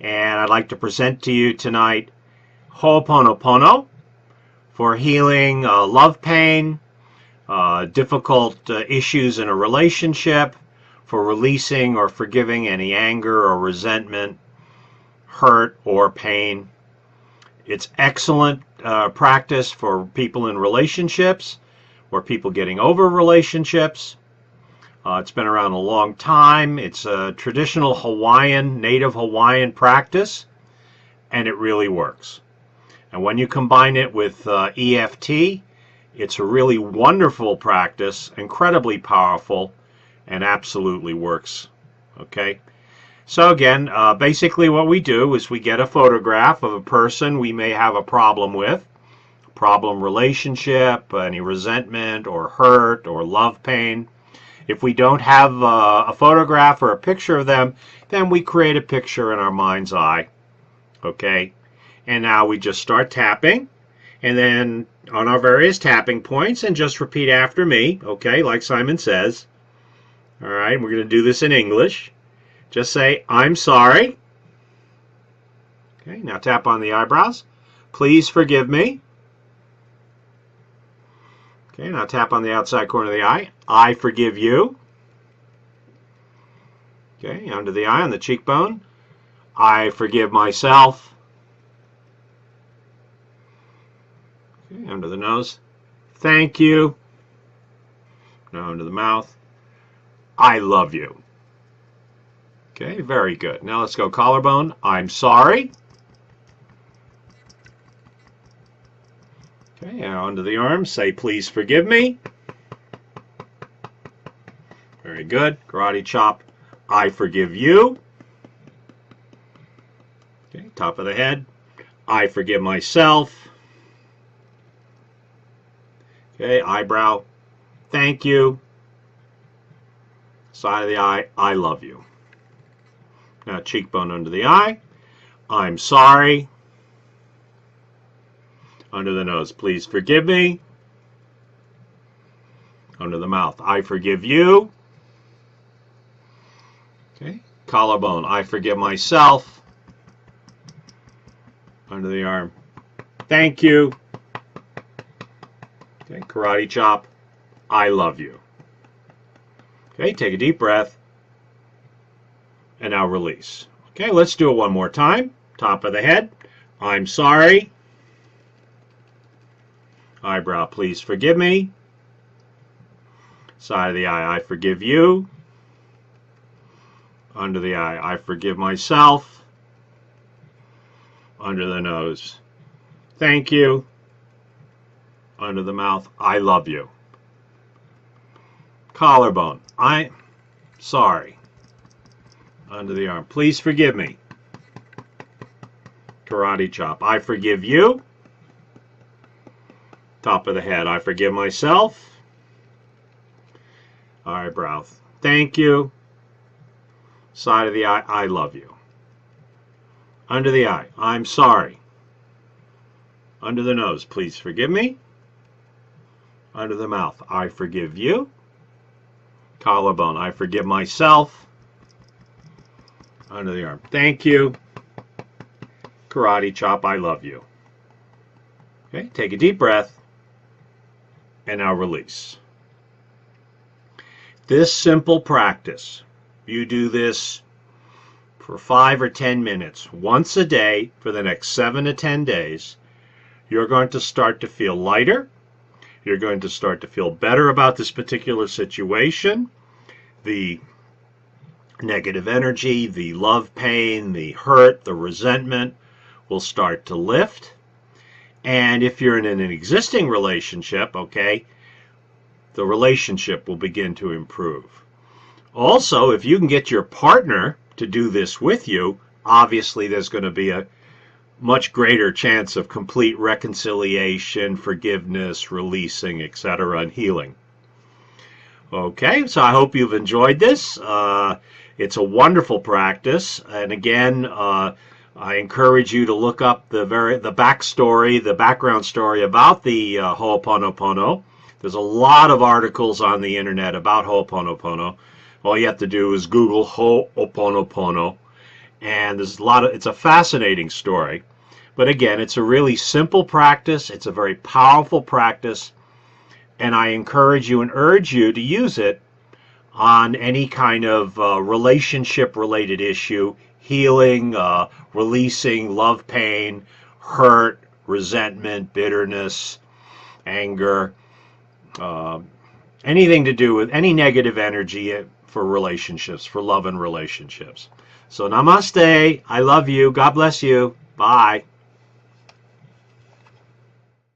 And I'd like to present to you tonight Ho'oponopono for healing love pain, difficult issues in a relationship, for releasing or forgiving any anger or resentment, hurt or pain. It's excellent practice for people in relationships or people getting over relationships. It's been around a long time. It's a traditional native Hawaiian practice, and it really works. And when you combine it with EFT, it's a really wonderful practice, incredibly powerful, and absolutely works. Okay? So again, basically what we do is we get a photograph of a person we may have a problem with, problem relationship, any resentment or hurt or love pain. If we don't have a photograph or a picture of them, then we create a picture in our mind's eye. Okay? And now we just start tapping, and then on our various tapping points, and just repeat after me, okay, like Simon says. All right, we're going to do this in English. Just say, "I'm sorry." Okay, now tap on the eyebrows. "Please forgive me." Okay, now tap on the outside corner of the eye. "I forgive you." Okay, under the eye, on the cheekbone. "I forgive myself." Okay, under the nose. "Thank you." Now under the mouth. "I love you." Okay, very good. Now let's go collarbone. "I'm sorry." Okay, now under the arm, say, "Please forgive me." Very good. Karate chop. "I forgive you." Okay, top of the head. "I forgive myself." Okay, eyebrow. "Thank you." Side of the eye. "I love you." Now cheekbone under the eye. "I'm sorry." Under the nose, "Please forgive me." Under the mouth, "I forgive you." Okay, collarbone, "I forgive myself." Under the arm, "Thank you." Okay, karate chop, "I love you." Okay, take a deep breath. And now release. Okay, let's do it one more time. Top of the head, "I'm sorry." Eyebrow, "Please forgive me." Side of the eye, "I forgive you." Under the eye, "I forgive myself." Under the nose, "Thank you." Under the mouth, "I love you." Collarbone, "I'm sorry." Under the arm, "Please forgive me." Karate chop, "I forgive you." Top of the head, "I forgive myself." Eyebrow, "Thank you." Side of the eye, "I love you." Under the eye, "I'm sorry." Under the nose, "Please forgive me." Under the mouth, "I forgive you." Collarbone, "I forgive myself." Under the arm, "Thank you." Karate chop, "I love you." Okay, take a deep breath. And now release. This simple practice, you do this for 5 or 10 minutes, once a day for the next 7 to 10 days, you're going to start to feel lighter. You're going to start to feel better about this particular situation. The negative energy, the love pain, the hurt, the resentment will start to lift. And if you're in an existing relationship, okay, the relationship will begin to improve. Also, if you can get your partner to do this with you, obviously there's going to be a much greater chance of complete reconciliation, forgiveness, releasing, etc., and healing. Okay, so I hope you've enjoyed this. It's a wonderful practice, and again, I encourage you to look up the backstory, the background story about the Ho'oponopono. There's a lot of articles on the internet about Ho'oponopono. All you have to do is Google Ho'oponopono, And there's it's a fascinating story. But again, it's a really simple practice. It's a very powerful practice. And I encourage you and urge you to use it on any kind of relationship-related issue, healing, releasing love pain, hurt, resentment, bitterness, anger, anything to do with any negative energy for relationships, for love and relationships. So namaste. I love you. God bless you. Bye.